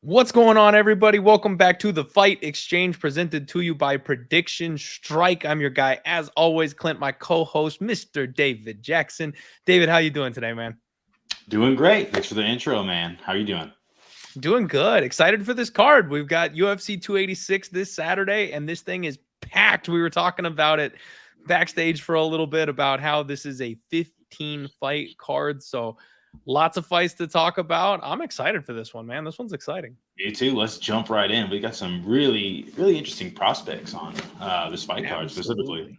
What's going on, everybody? Welcome back to the Fight Exchange presented to you by Prediction Strike. I'm your guy, as always, Clint, my co-host, Mr. David Jackson. David, how you doing today, man? Doing great. Thanks for the intro, man. How you doing? Doing good. Excited for this card. We've got UFC 286 this Saturday, and this thing is packed. We were talking about it backstage for a little bit about how this is a 15 fight card. So lots of fights to talk about. I'm excited for this one, man. This one's exciting. You too. Let's jump right in. We got some really interesting prospects on this fight card specifically. Absolutely.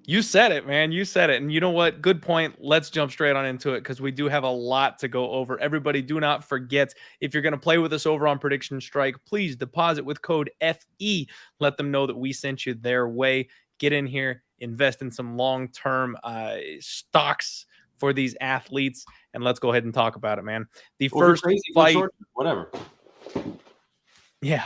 You said it, man. You said it. And you know what? Good point. Let's jump straight on into it because we do have a lot to go over. Everybody, do not forget if you're going to play with us over on Prediction Strike, please deposit with code FE. Let them know that we sent you their way. Get in here, invest in some long term stocks for these athletes. And let's go ahead and talk about it, man. The Or if you're first crazy, go fight. short, whatever. Yeah.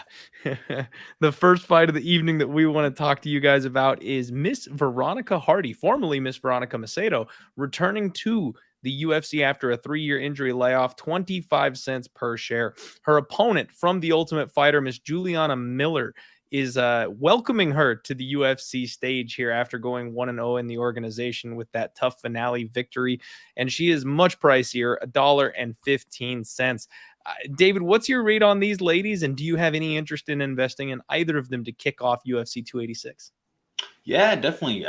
The first fight of the evening that we want to talk to you guys about is Miss Veronica Hardy, formerly Miss Veronica Macedo, returning to the UFC after a 3-year injury layoff, 25 cents per share. Her opponent from The Ultimate Fighter, Miss Juliana Miller, is welcoming her to the UFC stage here after going 1-0 in the organization with that tough finale victory. And she is much pricier, $1.15. David, what's your rate on these ladies, and do you have any interest in investing in either of them to kick off UFC 286? Yeah, definitely.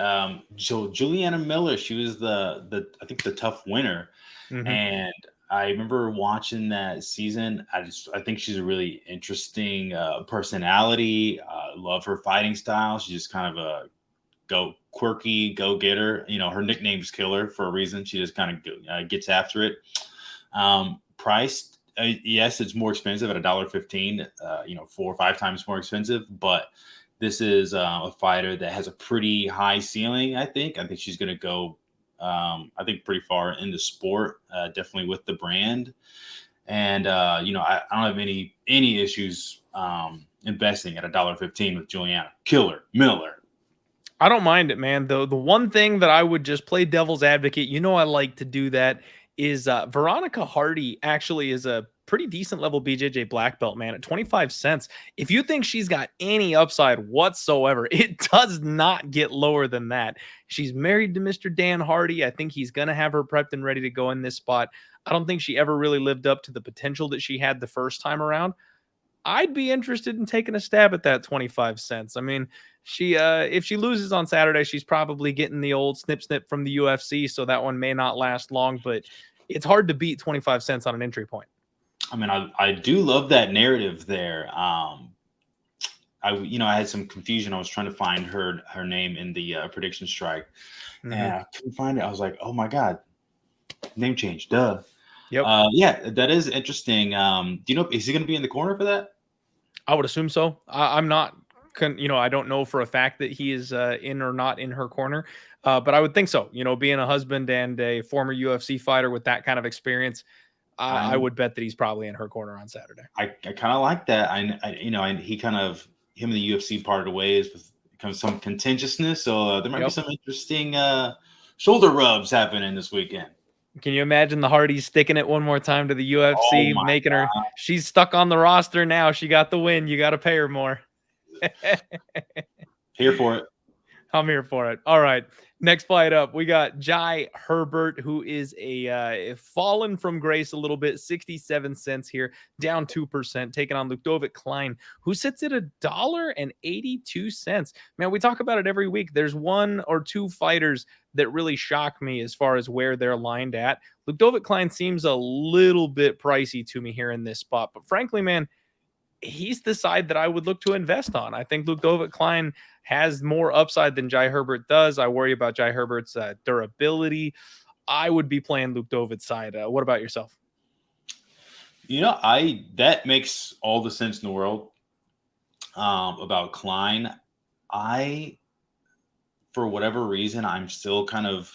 So Juliana Miller, she was the I think the tough winner, Mm-hmm. and I remember watching that season. I think she's a really interesting personality. Love her fighting style. She's just kind of a go quirky go getter. You know, her nickname's Killer for a reason. She just kind of gets after it. Priced, yes, it's more expensive at $1.15. 4 or 5 times more expensive, but this is a fighter that has a pretty high ceiling. I think she's going to go. I think pretty far in the sport, definitely with the brand, and I don't have any issues investing at $1.15 with Juliana Killer Miller. I don't mind it, man. The one thing that I would just play devil's advocate, I like to do that, is Veronica Hardy actually is a pretty decent level BJJ black belt, man, at 25 cents. If you think she's got any upside whatsoever, it does not get lower than that. She's married to Mr. Dan Hardy. I think he's going to have her prepped and ready to go in this spot. I don't think she ever really lived up to the potential that she had the first time around. I'd be interested in taking a stab at that 25 cents. I mean, she if she loses on Saturday, she's probably getting the old snip snip from the UFC, so that one may not last long, but it's hard to beat 25 cents on an entry point. I mean, I do love that narrative there. I had some confusion. I was trying to find her name in the prediction strike, Mm-hmm. and I couldn't find it. I was like, oh my god, name change, duh. Yep. Yeah, that is interesting. Do you know, is he going to be in the corner for that? I would assume so. I'm not, I don't know for a fact that he is in or not in her corner, but I would think so. Being a husband and a former UFC fighter with that kind of experience, I I'm would bet that he's probably in her corner on Saturday. I kind of like that. He kind of him and the UFC parted ways with kind of some contentiousness, so there might be Yep. some interesting shoulder rubs happening this weekend. Can you imagine the Hardys sticking it one more time to the Oh UFC, my making her? She's stuck on the roster now. She got the win. You got to pay her more. Here for it. I'm here for it. All right. Next fight up, we got Jai Herbert, who is a fallen from grace a little bit, 67 cents here, down 2%, taking on Ludovic Klein, who sits at $1.82. Man, we talk about it every week. There's one or two fighters that really shock me as far as where they're lined at. Ludovic Klein seems a little bit pricey to me here in this spot, but frankly, man, he's the side that I would look to invest on. I think Ludovic Klein has more upside than Jai Herbert does. I worry about Jai Herbert's durability. I would be playing Ludovic's side. What about yourself? I that makes all the sense in the world about Klein. I, for whatever reason, I'm still kind of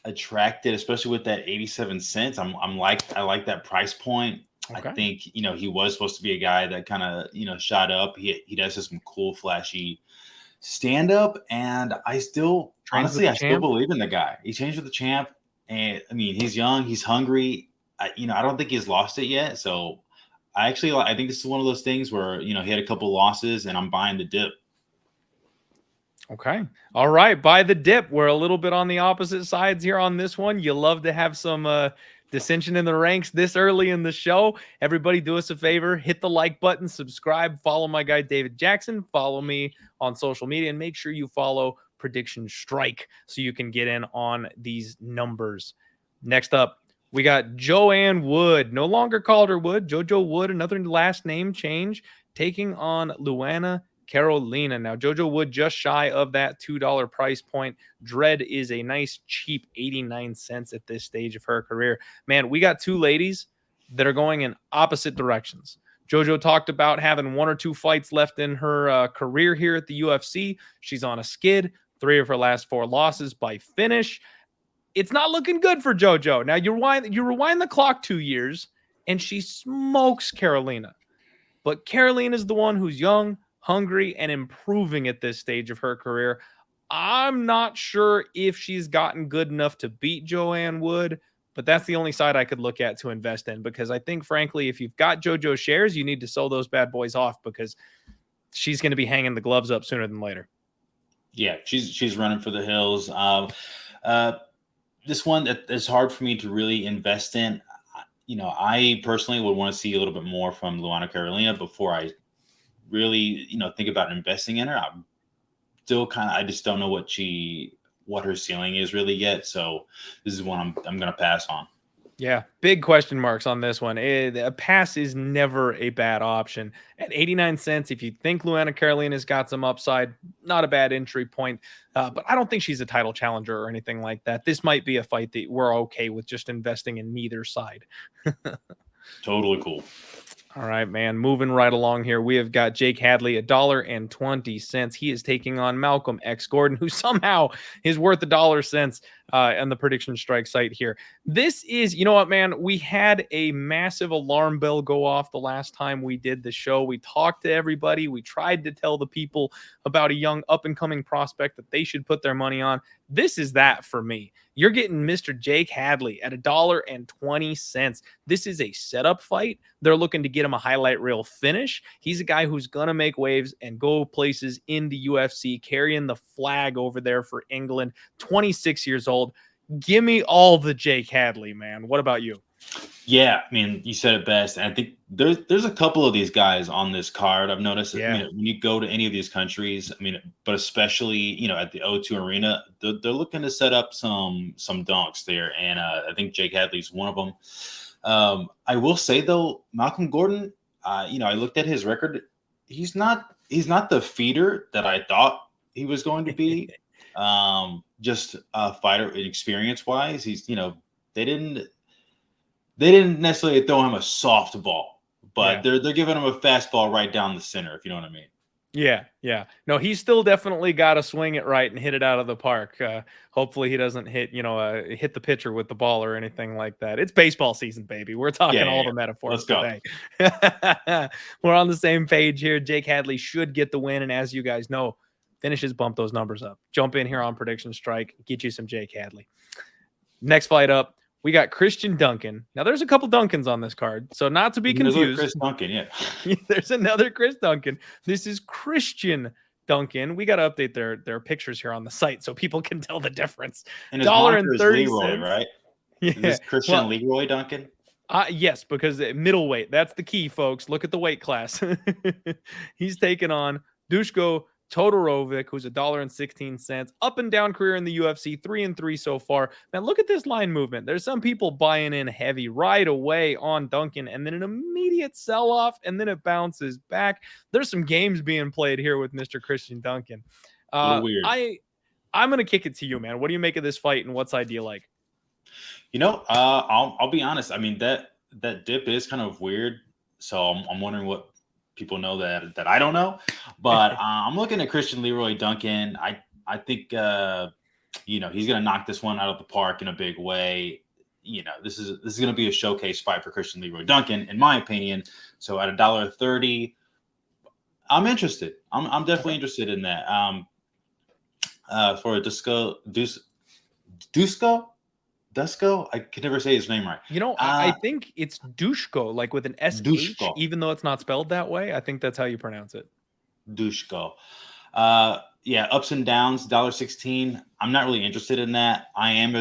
attracted, especially with that 87 cents. I like that price point. I Okay. think he was supposed to be a guy that kind of shot up. He does have some cool flashy stand up, and Trains with the I still champ. believe in the guy. He changed with the champ, and I mean he's young, he's hungry. I don't think he's lost it yet. So I think this is one of those things where, he had a couple losses and I'm buying the dip. Okay. All right. By the dip. We're a little bit on the opposite sides here on this one. You love to have some dissension in the ranks this early in the show. Everybody do us a favor. Hit the like button, subscribe, follow my guy David Jackson, follow me on social media, and make sure you follow Prediction Strike so you can get in on these numbers. Next up, we got Joanne Wood, no longer called her Wood. JoJo Wood, another last name change, taking on Luana Carolina. Now, JoJo Wood just shy of that $2 price point. Dread is a nice, cheap 89 cents at this stage of her career. Man, we got two ladies that are going in opposite directions. JoJo talked about having one or two fights left in her career here at the UFC. She's on a skid. 3 of her last 4 losses by finish. It's not looking good for JoJo. Now, you rewind the clock 2 years, and she smokes Carolina. But Carolina is the one who's young, hungry, and improving at this stage of her career. I'm not sure if she's gotten good enough to beat Joanne Wood, but that's the only side I could look at to invest in, because I think, frankly, if you've got JoJo shares, you need to sell those bad boys off, because she's going to be hanging the gloves up sooner than later. Yeah, she's running for the hills. This one that is hard for me to really invest in. I personally would want to see a little bit more from Luana Carolina before I really, think about investing in her. I'm still I just don't know what her ceiling is really yet. So this is one I'm going to pass on. Yeah, big question marks on this one. A pass is never a bad option. At 89 cents, if you think Luana Carolina's got some upside, not a bad entry point. But I don't think she's a title challenger or anything like that. This might be a fight that we're okay with just investing in neither side. Totally cool. All right, man. Moving right along here, we have got Jake Hadley, $1.20. He is taking on Malcolm X Gordon, who somehow is worth $1.00 on the Prediction Strike site here. This is, you know what, man? We had a massive alarm bell go off the last time we did the show. We talked to everybody. We tried to tell the people about a young up-and-coming prospect that they should put their money on. This is that for me. You're getting Mr. Jake Hadley at $1.20. This is a setup fight. They're looking to get him a highlight reel finish. He's a guy who's going to make waves and go places in the UFC, carrying the flag over there for England. 26 years old. Give me all the Jake Hadley, man. What about you? Yeah, I mean, you said it best. And I think there's a couple of these guys on this card. I've noticed. Yeah. I mean, when you go to any of these countries, I mean, but especially at the O2 Arena, they're looking to set up some dunks there, and I think Jake Hadley's one of them. I will say though, Malcolm Gordon, I looked at his record. He's not the feeder that I thought he was going to be. Just fighter experience wise, he's they didn't necessarily throw him a softball, but they're giving him a fastball right down the center, if you know what I mean. Yeah. No, he's still definitely got to swing it right and hit it out of the park. Hopefully he doesn't hit the pitcher with the ball or anything like that. It's baseball season, baby. We're talking all the metaphors today. We're on the same page here. Jake Hadley should get the win, and as you guys know, finishes bump those numbers up. Jump in here on Prediction Strike, get you some Jake Hadley. Next fight up, we got Christian Duncan. Now, there's a couple Duncans on this card, so not to be confused. Chris Duncan, yeah. There's another Chris Duncan. This is Christian Duncan. We got to update their pictures here on the site so people can tell the difference. And his moniker is Leroy, right? Yeah. Is this Christian Leroy Duncan? Yes, because middleweight. That's the key, folks. Look at the weight class. He's taking on Dushko Todorovic, who's $1.16. Up and down career in the UFC, 3-3 so far. Man, look at this line movement. There's some people buying in heavy right away on Duncan, and then an immediate sell-off, and then it bounces back. There's some games being played here with Mr. Christian Duncan. A little weird. I'm gonna kick it to you, man. What do you make of this fight, and what side do you like? I'll be honest. I mean, that dip is kind of weird. So I'm wondering what people know that I don't know, but I'm looking at Christian Leroy Duncan. I think he's gonna knock this one out of the park in a big way. This is gonna be a showcase fight for Christian Leroy Duncan, in my opinion. So at $1.30, I'm interested. I'm definitely interested in that. For Dusko. Dusko? I could never say his name right. You know, I think it's Dushko, like with an SH, Dushko. even though it's not spelled that way. I think that's how you pronounce it. Dushko. Yeah, ups and downs, $1.16. I'm not really interested in that. I am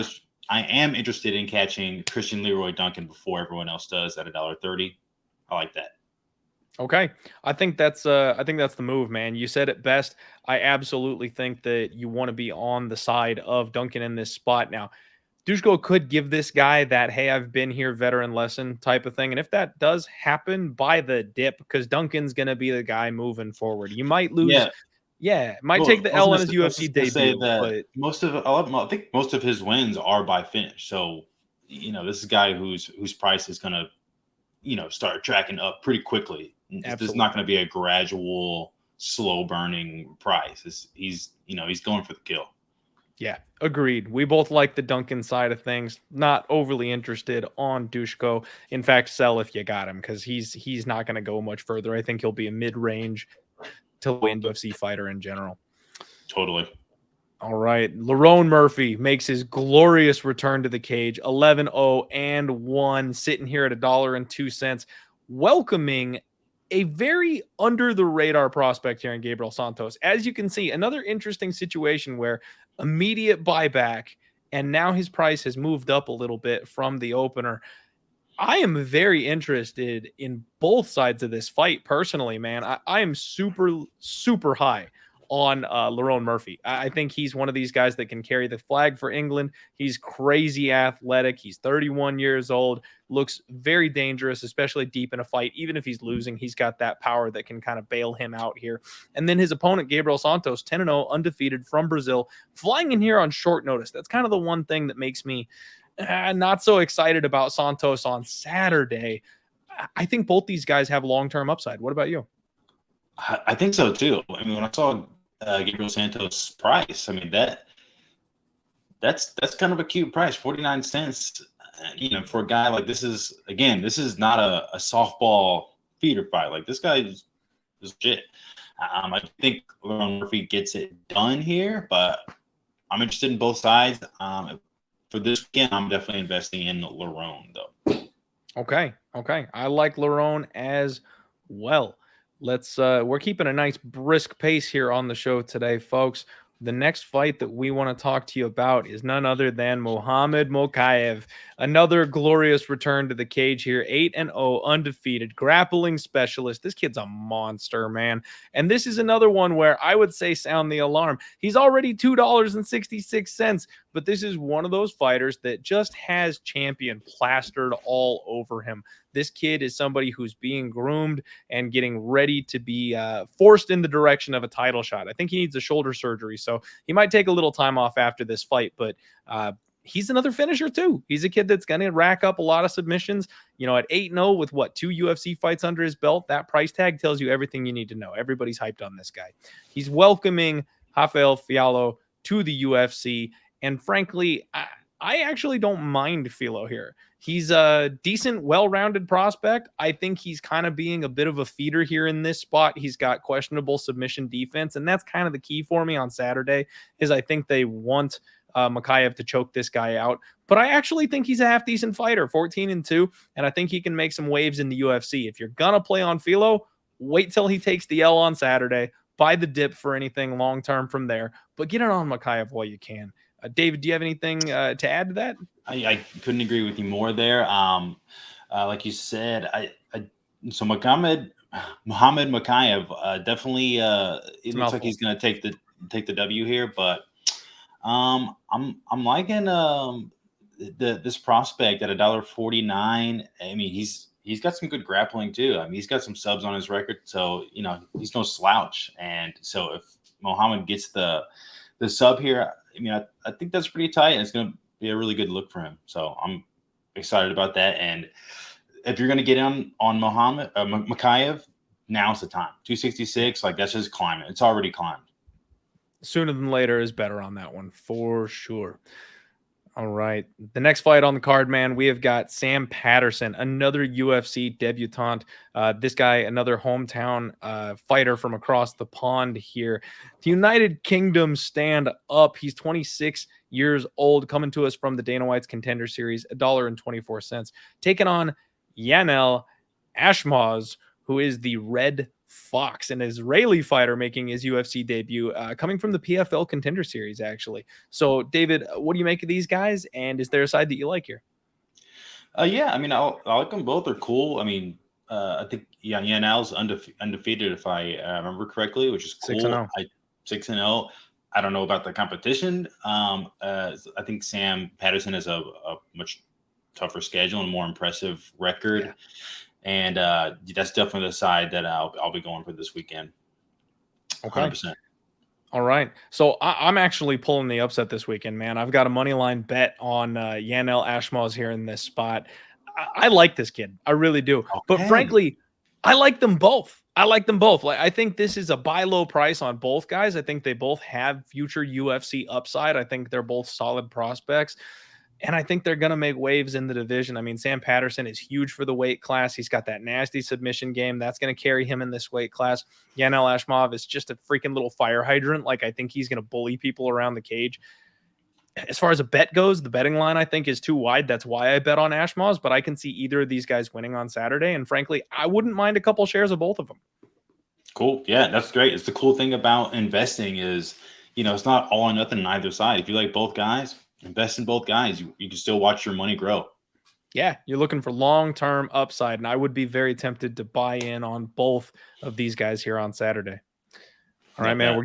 interested in catching Christian Leroy Duncan before everyone else does at $1.30. I like that. Okay. I think that's the move, man. You said it best. I absolutely think that you want to be on the side of Duncan in this spot. Now, Dushko could give this guy that, hey, I've been here veteran lesson type of thing. And if that does happen, by the dip, because Duncan's going to be the guy moving forward. You might lose. Yeah. Yeah, might take Well, the L in his I was UFC just gonna say debut, that but I think most of his wins are by finish. So, this is a guy whose price is gonna, start tracking up pretty quickly. This is not absolutely. going to be a gradual, slow burning price. He's going for the kill. Yeah, agreed. We both like the Duncan side of things. Not overly interested on Dushko. In fact, sell if you got him because he's not going to go much further. I think he'll be a mid range to win UFC fighter in general. Totally. All right. Lerone Murphy makes his glorious return to the cage, 11-0-1, sitting here at $1.02, welcoming a very under the radar prospect here in Gabriel Santos. As you can see, another interesting situation where immediate buyback, and now his price has moved up a little bit from the opener. I am very interested in both sides of this fight personally, man. I am super, super high on Lerone Murphy. I think he's one of these guys that can carry the flag for England. He's crazy athletic. He's 31 years old, looks very dangerous, especially deep in a fight. Even if he's losing, he's got that power that can kind of bail him out here. And then his opponent, Gabriel Santos, 10-0, undefeated from Brazil, flying in here on short notice. That's kind of the one thing that makes me not so excited about Santos on Saturday. I think both these guys have long-term upside. What about you? I think so too. I mean, when I saw Gabriel Santos' price, I mean that's kind of a cute price, 49 cents. For a guy like this is not a softball feeder fight. Like this guy is legit. I think Lerone Murphy gets it done here, but I'm interested in both sides. For this weekend, I'm definitely investing in Lerone though. Okay. I like Lerone as well. We're keeping a nice brisk pace here on the show today, folks. The next fight that we want to talk to you about is none other than Muhammad Mokaev. Another glorious return to the cage here, 8-0, undefeated, grappling specialist. This kid's a monster, man. And this is another one where I would say sound the alarm. He's already $2.66, but this is one of those fighters that just has champion plastered all over him. This kid is somebody who's being groomed and getting ready to be forced in the direction of a title shot. I think he needs a shoulder surgery, so he might take a little time off after this fight, but he's another finisher too. He's a kid that's going to rack up a lot of submissions. At 8-0 with 2 UFC fights under his belt, that price tag tells you everything you need to know. Everybody's hyped on this guy. He's welcoming Rafael Fialho to the UFC, and frankly, I actually don't mind Philo here. He's a decent, well-rounded prospect. I think he's kind of being a bit of a feeder here in this spot. He's got questionable submission defense, and that's kind of the key for me on Saturday, is I think they want Mokaev to choke this guy out. But I actually think he's a half-decent fighter, 14-2, and I think he can make some waves in the UFC. If you're going to play on Philo, wait till he takes the L on Saturday. Buy the dip for anything long-term from there, but get it on Mokaev while you can. David, do you have anything to add to that? I couldn't agree with you more there. Like you said, so Muhammad Mokaev definitely. It looks like he's going to take the W here, but I'm liking this prospect at $1.49. I mean, he's got some good grappling too. I mean, he's got some subs on his record, so he's no slouch. And so if Muhammad gets the sub here, I mean, I think that's pretty tight, and it's going to be a really good look for him. So I'm excited about that. And if you're going to get him on Muhammad Mokaev, now's the time. 266, like that's just climbing. It's already climbed. Sooner than later is better on that one for sure. All right. The next fight on the card, man, we have got Sam Patterson, another UFC debutant. This guy, another hometown fighter from across the pond here. The United Kingdom stand up. He's 26 years old, coming to us from the Dana White's Contender Series, $1.24, taking on Yanel Ashmaz, who is the Red Fox, an Israeli fighter making his UFC debut, coming from the PFL Contender Series, actually. So, David, what do you make of these guys? And is there a side that you like here? Yeah, I mean, I like them both. They're cool. I mean, I think Yanal's undefeated if I remember correctly, which is 6 and cool. 0. I 6-0. I don't know about the competition. I think Sam Patterson has a much tougher schedule and more impressive record, Yeah. and that's definitely the side that I'll be going for this weekend. Okay. 100%. All right. So I'm actually pulling the upset this weekend, man. I've got a money line bet on Yanel Ashmaz here in this spot. I like this kid. I really do. But Okay. frankly, I like them both. I like them both. Like, I think this is a buy low price on both guys. I think they both have future UFC upside. I think they're both solid prospects. And I think they're going to make waves in the division. I mean, Sam Patterson is huge for the weight class. He's got that nasty submission game. That's going to carry him in this weight class. Yanel Ashmov is just a freaking little fire hydrant. Like, I think he's going to bully people around the cage. As far as a bet goes, the betting line, I think, is too wide. That's why I bet on Ashmaz, but I can see either of these guys winning on Saturday. And frankly, I wouldn't mind a couple shares of both of them. Cool. Yeah, that's great. It's the cool thing about investing is, it's not all or nothing on either side. If you like both guys, invest in both guys. You can still watch your money grow. Yeah, you're looking for long-term upside, and I would be very tempted to buy in on both of these guys here on Saturday. All right, Love man. that.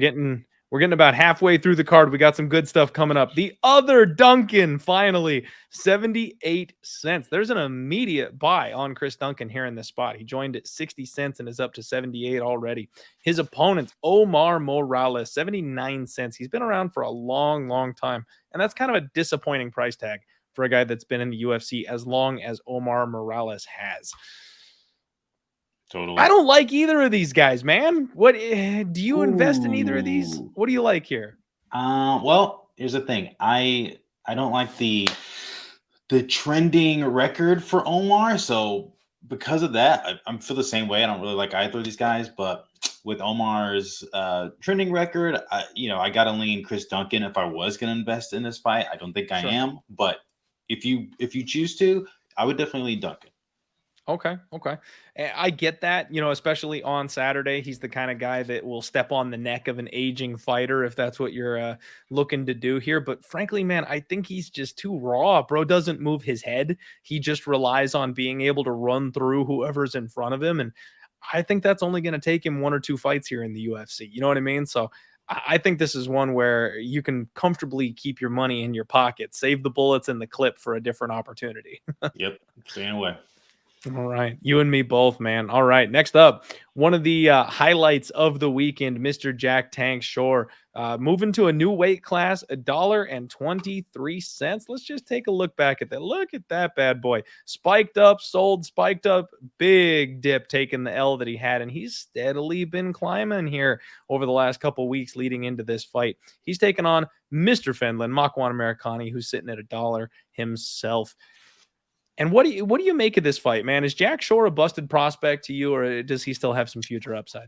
We're getting about halfway through the card. We got some good stuff coming up. The other Duncan, finally, 78 cents. There's an immediate buy on Chris Duncan here in this spot. He joined at 60 cents and is up to 78 already. His opponent, Omar Morales, 79 cents. He's been around for a long, long time. And that's kind of a disappointing price tag for a guy that's been in the UFC as long as Omar Morales has. I Totally. don't like either of these guys, man. What do you invest in either of these? Ooh. What do you like here? Well, here's the thing. I don't like the trending record for Omar. So because of that, I'm feel the same way. I don't really like either of these guys, but with Omar's trending record, I gotta lean Chris Duncan if I was gonna invest in this fight. I don't think I Sure. am, but if you choose to, I would definitely lean Duncan. Okay. Okay. I get that, especially on Saturday. He's the kind of guy that will step on the neck of an aging fighter if that's what you're looking to do here. But frankly, man, I think he's just too raw. Bro doesn't move his head. He just relies on being able to run through whoever's in front of him. And I think that's only going to take him one or two fights here in the UFC. You know what I mean? So I think this is one where you can comfortably keep your money in your pocket, save the bullets in the clip for a different opportunity. Yep, staying away. All right. You and me both, man. All right. Next up, one of the highlights of the weekend, Mr. Jack Tank Shore, moving to a new weight class, $1.23. Let's just take a look back at that. Look at that bad boy. Spiked up, sold, spiked up, big dip, taking the L that he had. And he's steadily been climbing here over the last couple weeks leading into this fight. He's taken on Mr. Finland, Makwan Americani, who's sitting at $1 himself. And what do you make of this fight, man? Is Jack Shore a busted prospect to you, or does he still have some future upside?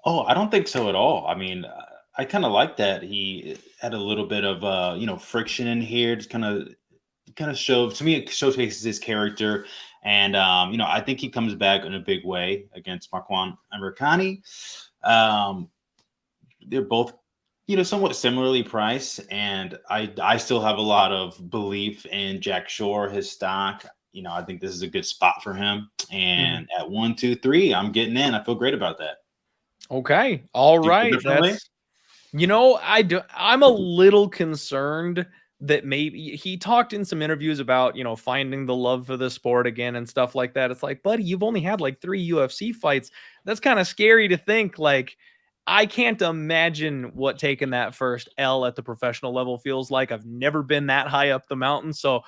Oh, I don't think so at all. I mean, I kind of like that he had a little bit of friction in here, just kind of showed to me it showcases his character, and I think he comes back in a big way against Marquand Americani. Um, they're both somewhat similarly priced, and I still have a lot of belief in Jack Shore, his stock. I think this is a good spot for him, Mhm. and at 1, 2, 3, I'm getting in. I feel great about that. Okay. All Do you feel right. differently? I'm a little concerned that maybe he talked in some interviews about, finding the love for the sport again and stuff like that. It's like, buddy, you've only had like 3 UFC fights. That's kind of scary to think. Like, I can't imagine what taking that first L at the professional level feels like. I've never been that high up the mountain. So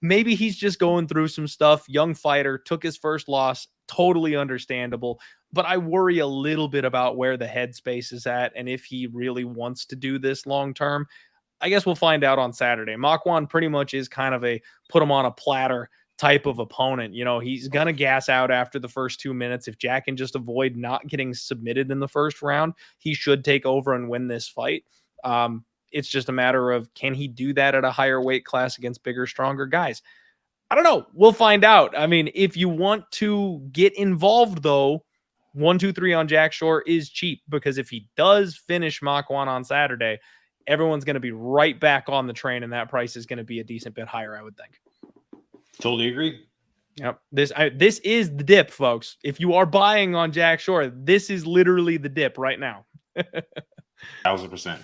maybe he's just going through some stuff. Young fighter, took his first loss. Totally understandable. But I worry a little bit about where the headspace is at and if he really wants to do this long term. I guess we'll find out on Saturday. Makwan pretty much is kind of a put him on a platter type of opponent. You know, he's going to gas out after the first 2 minutes. If Jack can just avoid not getting submitted in the first round, he should take over and win this fight. It's just a matter of, can he do that at a higher weight class against bigger, stronger guys? I don't know. We'll find out. I mean, if you want to get involved, though, 1-2-3 on Jack Shore is cheap, because if he does finish Makwan on Saturday, everyone's going to be right back on the train, and that price is going to be a decent bit higher, I would think. Totally agree. Yep. This is the dip, folks. If you are buying on Jack Shore, this is literally the dip right now. 1,000%.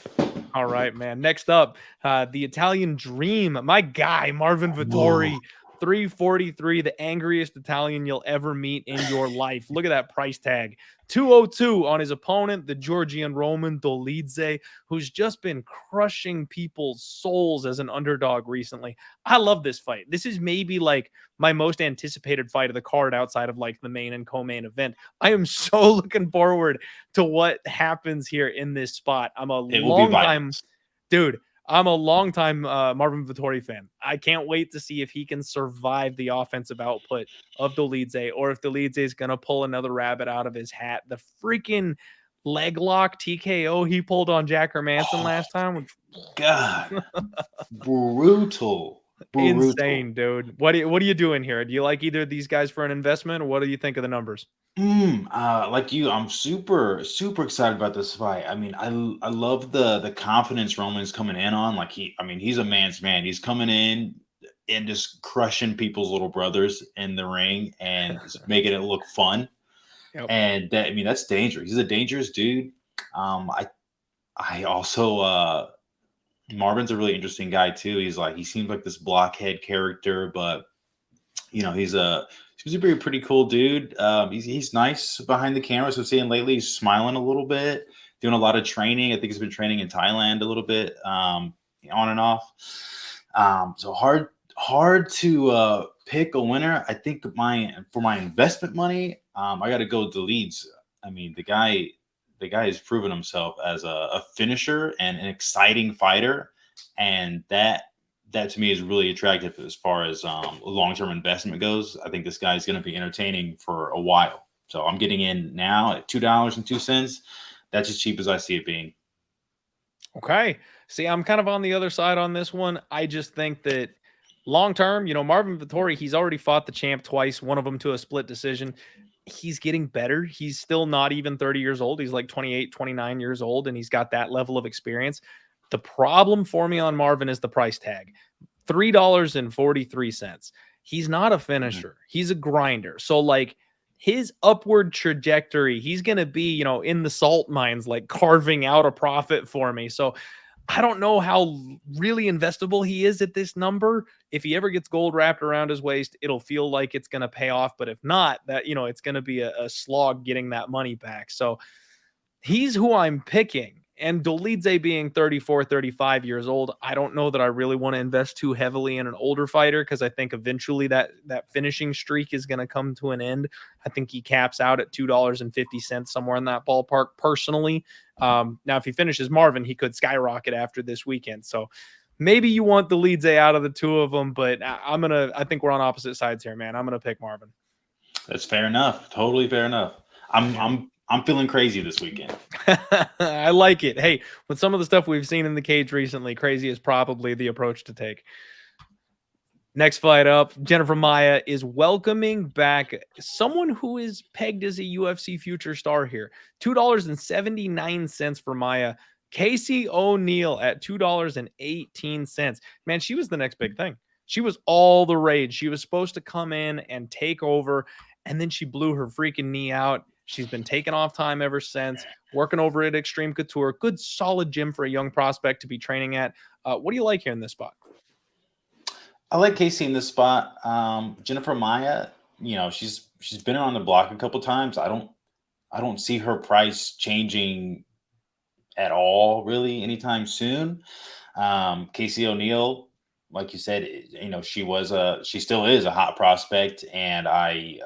All right, man. Next up, the Italian Dream. My guy, Marvin Vettori. 343, the angriest Italian you'll ever meet in your life. Look at that price tag. 202 on his opponent, the Georgian Roman Dolidze, who's just been crushing people's souls as an underdog recently. I love this fight. This is maybe like my most anticipated fight of the card outside of like the main and co-main event. I am so looking forward to what happens here in this spot. I'm a long time, dude. I'm a longtime Marvin Vettori fan. I can't wait to see if he can survive the offensive output of Dolidze, or if Dolidze is going to pull another rabbit out of his hat. The freaking leg lock TKO he pulled on Jack Hermanson last time. God. Brutal. Insane, dude. What are you doing here? Do you like either of these guys for an investment, or what do you think of the numbers? Like you, I'm super excited about this fight. I mean, I love the confidence Roman's coming in on. Like he's a man's man. He's coming in and just crushing people's little brothers in the ring and just making it look fun. Yep. And that's dangerous. He's a dangerous dude. I also Marvin's a really interesting guy too. He seems like this blockhead character, but he's a pretty cool dude. He's nice behind the camera. So seeing lately, he's smiling a little bit, doing a lot of training. I think he's been training in Thailand a little bit, on and off. So hard to pick a winner. I think for my investment money, I got to go with the Leeds. I mean, the guy has proven himself as a finisher and an exciting fighter, and that to me is really attractive as far as long-term investment goes. I think this guy is going to be entertaining for a while. So I'm getting in now at $2.02. That's as cheap as I see it being. Okay. See, I'm kind of on the other side on this one. I just think that long-term, Marvin Vettori, he's already fought the champ twice, one of them to a split decision. He's getting better. He's still not even 30 years old. He's like 28, 29 years old, and he's got that level of experience. The problem for me on Marvin is the price tag. $3.43. He's not a finisher. He's a grinder. So like his upward trajectory, he's going to be, in the salt mines, like carving out a profit for me. So I don't know how really investable he is at this number. If he ever gets gold wrapped around his waist, it'll feel like it's going to pay off. But if not, that, it's going to be a slog getting that money back. So he's who I'm picking. And Dolidze being 34, 35 years old, I don't know that I really want to invest too heavily in an older fighter, because I think eventually that finishing streak is going to come to an end. I think he caps out at $2.50, somewhere in that ballpark, personally. Now, if he finishes Marvin, he could skyrocket after this weekend. So maybe you want Dolidze out of the two of them, but I think we're on opposite sides here, man. I'm going to pick Marvin. That's fair enough. Totally fair enough. I'm feeling crazy this weekend. I like it. Hey, with some of the stuff we've seen in the cage recently, crazy is probably the approach to take. Next fight up, Jennifer Maia is welcoming back someone who is pegged as a UFC future star here. $2.79 for Maia. Casey O'Neill at $2.18. Man, she was the next big thing. She was all the rage. She was supposed to come in and take over, and then she blew her freaking knee out. She's been taking off time ever since, working over at Extreme Couture. Good, solid gym for a young prospect to be training at. What do you like here in this spot? I like Casey in this spot. Jennifer Maia, she's been on the block a couple times. I don't see her price changing at all, really, anytime soon. Casey O'Neill, like you said, she still is a hot prospect, and I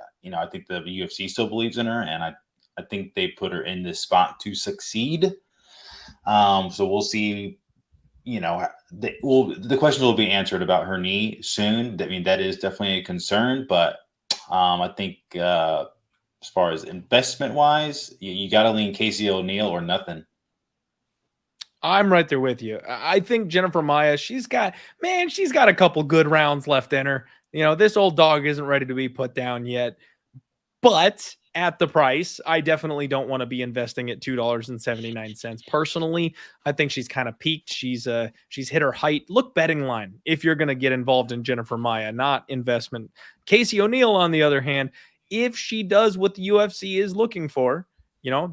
think the UFC still believes in her, and I think they put her in this spot to succeed. So we'll see, the question will be answered about her knee soon. I mean, that is definitely a concern, but I think as far as investment wise, you got to lean Casey O'Neill or nothing. I'm right there with you. I think Jennifer Maya, she's got a couple good rounds left in her. This old dog isn't ready to be put down yet. But at the price, I definitely don't want to be investing at $2.79. Personally, I think she's kind of peaked. She's hit her height. Look, betting line if you're going to get involved in Jennifer Maya, not investment. Casey O'Neill, on the other hand, if she does what the UFC is looking for,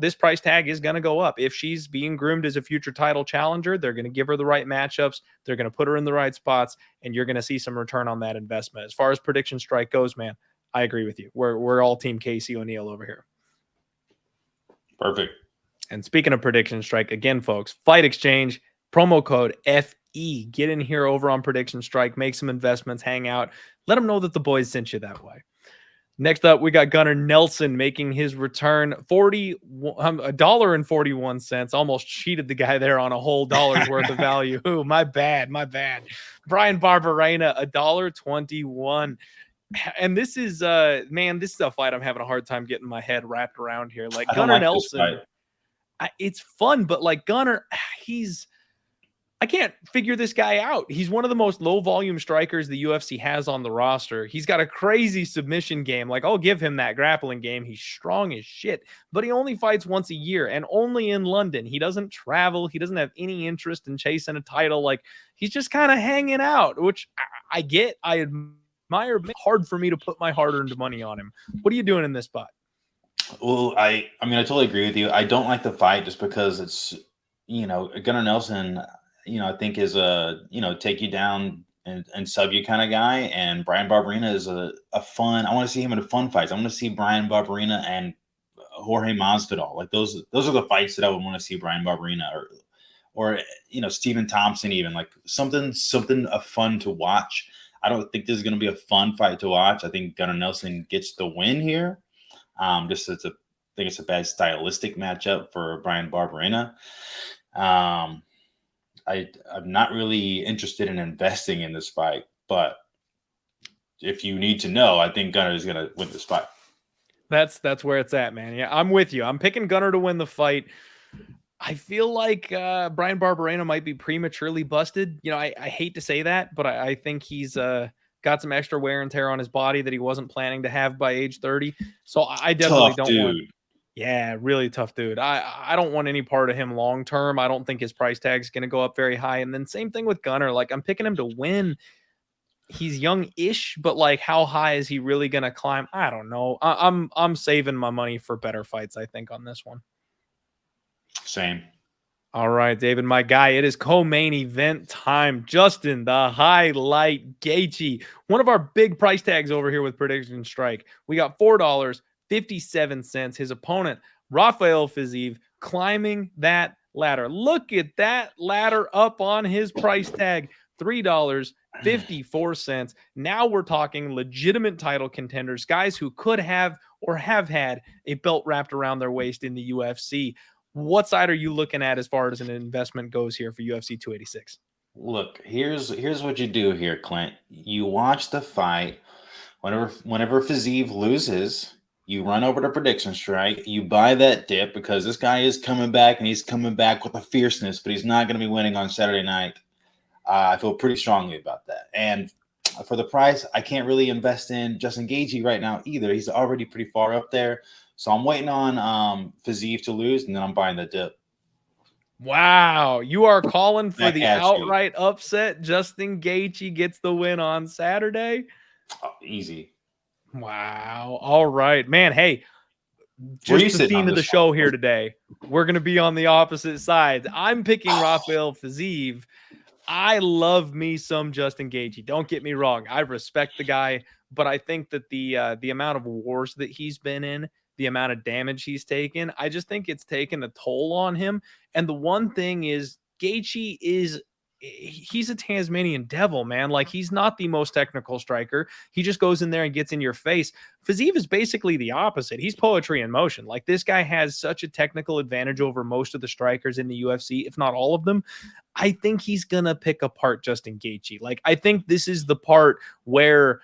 this price tag is going to go up. If she's being groomed as a future title challenger, they're going to give her the right matchups. They're going to put her in the right spots, and you're going to see some return on that investment. As far as prediction strike goes, man, I agree with you. We're all team Casey O'Neill over here. Perfect. And speaking of prediction strike, again, folks, Fight Exchange, promo code FE. Get in here over on Prediction Strike, make some investments, hang out. Let them know that the boys sent you that way. Next up, we got Gunnar Nelson making his return, $1.41. Almost cheated the guy there on a whole dollar's worth of value. Ooh, my bad. Brian Barberena, $1.21. And this is this is a fight I'm having a hard time getting my head wrapped around here. Like I don't Gunnar like this Nelson, fight. it's fun, but like Gunnar, I can't figure this guy out. He's one of the most low volume strikers the UFC has on the roster. He's got a crazy submission game. Like, I'll give him that grappling game. He's strong as shit, but he only fights once a year and only in London. He doesn't travel. He doesn't have any interest in chasing a title. Like, he's just kind of hanging out, which I get. I admire. Hard for me to put my hard-earned money on him. What are you doing in this spot? Well, I mean, I totally agree with you. I don't like the fight just because it's, Gunnar Nelson, I think is a, take you down and sub you kind of guy. And Brian Barberena is a fun, I want to see him in a fun fight. I want to see Brian Barberena and Jorge Masvidal. Like those are the fights that I would want to see Brian Barberena or Stephen Thompson, even like something of fun to watch. I don't think this is going to be a fun fight to watch. I think Gunnar Nelson gets the win here. I think it's a bad stylistic matchup for Brian Barberena. I'm not really interested in investing in this fight, but if you need to know, I think Gunnar is going to win this fight. That's where it's at, man. Yeah, I'm with you. I'm picking Gunnar to win the fight. I feel like Brian Barberena might be prematurely busted. I hate to say that, but I think he's got some extra wear and tear on his body that he wasn't planning to have by age 30. So I definitely don't want. Yeah, really tough dude. I don't want any part of him long term. I don't think his price tag is going to go up very high. And then same thing with Gunnar. Like, I'm picking him to win. He's young-ish, but like, how high is he really going to climb? I don't know. I'm saving my money for better fights, I think, on this one. Same. All right, David, my guy, it is co-main event time. Justin, the highlight Gaethje, one of our big price tags over here with Prediction Strike. We got $4.57. His opponent, Rafael Fiziev, climbing that ladder. Look at that ladder up on his price tag, $3.54. Now we're talking legitimate title contenders, guys who could have or have had a belt wrapped around their waist in the UFC. What side are you looking at as far as an investment goes here for UFC 286? Look, here's what you do here, Clint. You watch the fight. Whenever Fiziev loses, you run over to Prediction Strike. You buy that dip because this guy is coming back, and he's coming back with a fierceness, but he's not going to be winning on Saturday night. I feel pretty strongly about that. And for the price, I can't really invest in Justin Gaethje right now either. He's already pretty far up there. So I'm waiting on Fiziev to lose, and then I'm buying the dip. Wow. You are calling for the you. outright upset. Justin Gaethje gets the win on Saturday. Oh, easy. Wow. All right, man. Hey, Where are you just the sitting on theme of the this show one? here today. We're going to be on the opposite sides. I'm picking Rafael Fiziev. I love me some Justin Gaethje. Don't get me wrong. I respect the guy, but I think that the amount of wars that he's been in, the amount of damage he's taken, I just think it's taken a toll on him. And the one thing is, Gaethje is he's a Tasmanian devil, man. Like, he's not the most technical striker. He just goes in there and gets in your face. Fiziev is basically the opposite. He's poetry in motion. Like, this guy has such a technical advantage over most of the strikers in the UFC, if not all of them. I think he's gonna pick apart Justin Gaethje. Like, I think this is the part where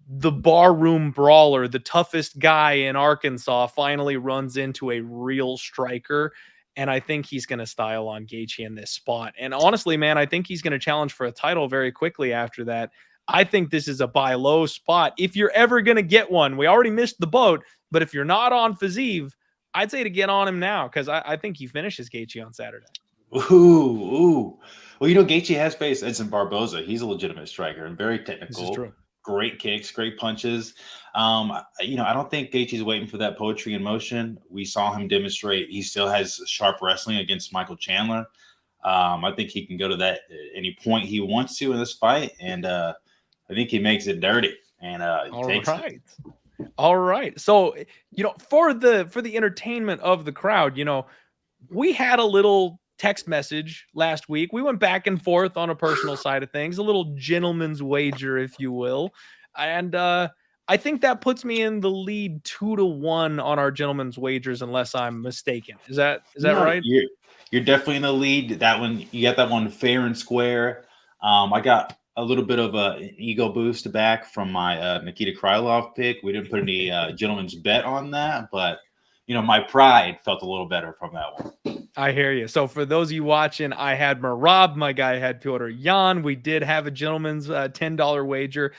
the barroom brawler, the toughest guy in Arkansas, finally runs into a real striker. And I think he's going to style on Gaethje in this spot. And honestly, man, I think he's going to challenge for a title very quickly after that. I think this is a buy low spot. If you're ever going to get one, we already missed the boat, but if you're not on Fiziev, I'd say to get on him now because I think he finishes Gaethje on Saturday. Ooh. Well, Gaethje has faced Edson Barboza. He's a legitimate striker and very technical. This is true. Great kicks, great punches. I don't think Gaethje's waiting for that poetry in motion. We saw him demonstrate he still has sharp wrestling against Michael Chandler. I think he can go to that at any point he wants to in this fight, and I think he makes it dirty. And All right. So, for the entertainment of the crowd, we had a little text message last week. We went back and forth on a personal side of things, a little gentleman's wager, if you will. And I think that puts me in the lead 2-1 on our gentleman's wagers, unless I'm mistaken. Is that right? You're definitely in the lead. That one, you got that one fair and square. I got a little bit of an ego boost back from my Nikita Krylov pick. We didn't put any gentleman's bet on that, but my pride felt a little better from that one. I hear you. So for those of you watching, I had Marab, my guy had Piotr Jan. We did have a gentleman's $10 wager.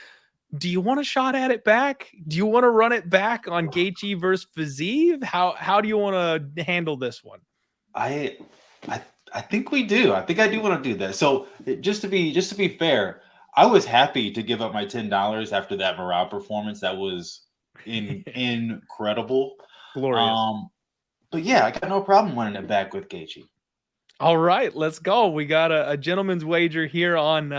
Do you want a shot at it back? Do you want to run it back on Gaethje versus Fiziev? How do you want to handle this one? I think we do. I think I do want to do that. So just to be fair, I was happy to give up my $10 after that Marab performance. That was incredible. Glorious. But yeah, I got no problem running it back with Gaethje. All right, let's go. We got a gentleman's wager here on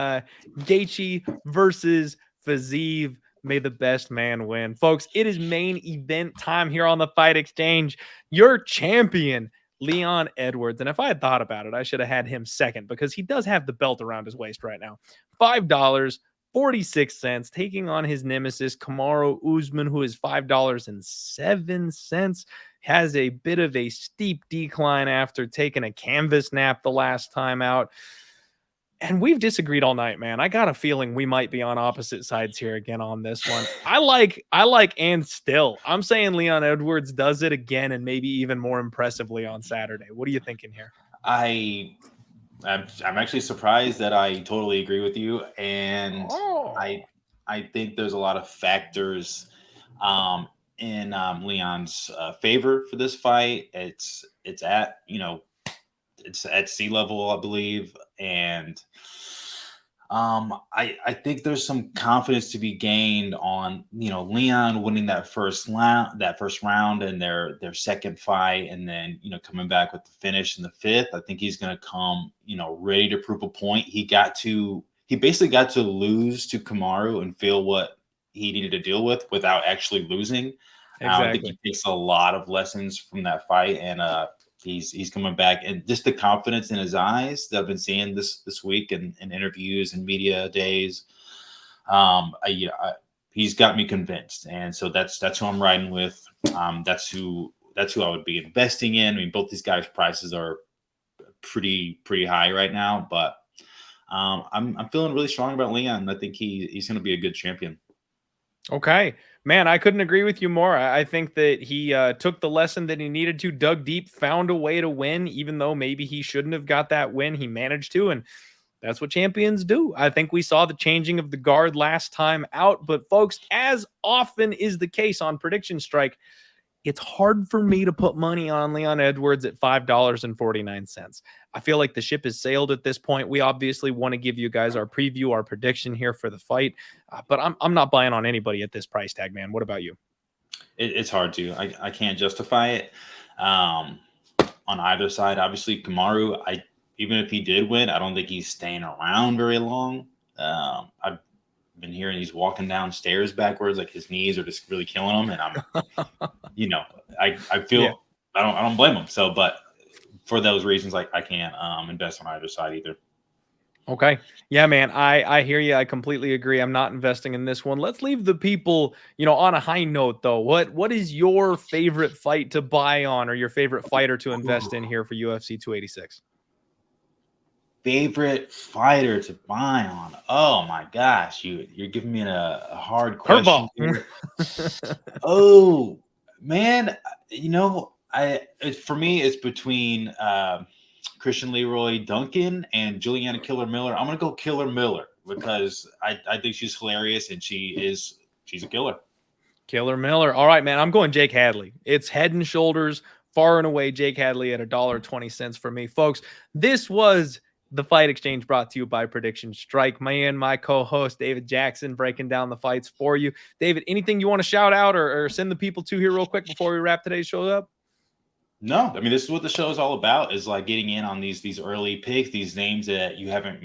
Gaethje versus Fiziev. May the best man win. Folks, it is main event time here on the Fight Exchange. Your champion, Leon Edwards. And if I had thought about it, I should have had him second because he does have the belt around his waist right now. $5.46, taking on his nemesis, Kamaru Usman, who is $5.07. Has a bit of a steep decline after taking a canvas nap the last time out. And we've disagreed all night, man. I got a feeling we might be on opposite sides here again on this one. I like and still. I'm saying Leon Edwards does it again and maybe even more impressively on Saturday. What are you thinking here? I'm actually surprised that I totally agree with you. And I think there's a lot of factors in Leon's favor for this fight. It's at it's at sea level, I believe, and I think there's some confidence to be gained on Leon winning that first round in their second fight, and then coming back with the finish in the fifth. I think he's going to come ready to prove a point. He basically got to lose to Kamaru and feel what he needed to deal with without actually losing. Exactly. I think he takes a lot of lessons from that fight, and he's coming back, and just the confidence in his eyes that I've been seeing this week in interviews and media days. He's got me convinced, and so that's who I'm riding with. That's who I would be investing in. I mean, both these guys' prices are pretty high right now, but I'm feeling really strong about Leon. I think he's going to be a good champion. Okay, man, I couldn't agree with you more. I think that he took the lesson that he needed to, dug deep, found a way to win, even though maybe he shouldn't have got that win. He managed to, and that's what champions do. I think we saw the changing of the guard last time out, but folks, as often is the case on Prediction Strike, it's hard for me to put money on Leon Edwards at $5.49. I feel like the ship has sailed at this point. We obviously want to give you guys our preview, our prediction here for the fight, but I'm not buying on anybody at this price tag, man. What about you? It's hard to. I can't justify it on either side. Obviously, Kamaru, even if he did win, I don't think he's staying around very long. I've been hearing he's walking downstairs backwards, like his knees are just really killing him, and I'm I feel I don't blame him. So, but for those reasons, like I can't invest on either side either. Okay. Yeah, man. I hear you. I completely agree. I'm not investing in this one. Let's leave the people, on a high note though. What is your favorite fight to buy on, or your favorite fighter to invest in here for UFC 286? Favorite fighter to buy on? Oh my gosh, you're giving me a hard question Curveball. here. Oh man, for me it's between Christian Leroy Duncan and Juliana Killer Miller. I'm gonna go Killer Miller because I think she's hilarious and she's a killer. Killer Miller. All right, man. I'm going Jake Hadley. It's head and shoulders, far and away Jake Hadley at $1.20 for me. Folks, this was the Fight Exchange brought to you by Prediction Strike. My co-host David Jackson breaking down the fights for you. David, anything you want to shout out or send the people to here real quick before we wrap today's show up? No, I mean this is what the show is all about, is like getting in on these early picks, these names that you haven't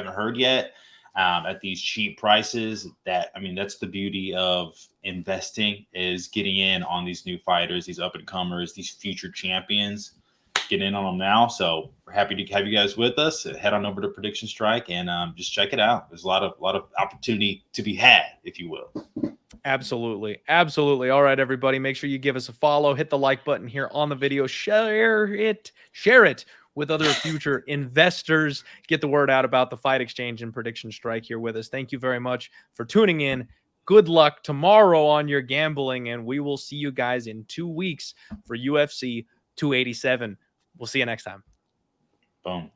heard yet, at these cheap prices. That's the beauty of investing, is getting in on these new fighters, these up and comers, these future champions. Get in on them now. So we're happy to have you guys with us. Head on over to Prediction Strike and just check it out. There's a lot of opportunity to be had, if you will. Absolutely. Absolutely. All right, everybody. Make sure you give us a follow, hit the like button here on the video, share it with other future investors. Get the word out about the Fight Exchange and Prediction Strike here with us. Thank you very much for tuning in. Good luck tomorrow on your gambling, and we will see you guys in 2 weeks for UFC 287. We'll see you next time. Boom.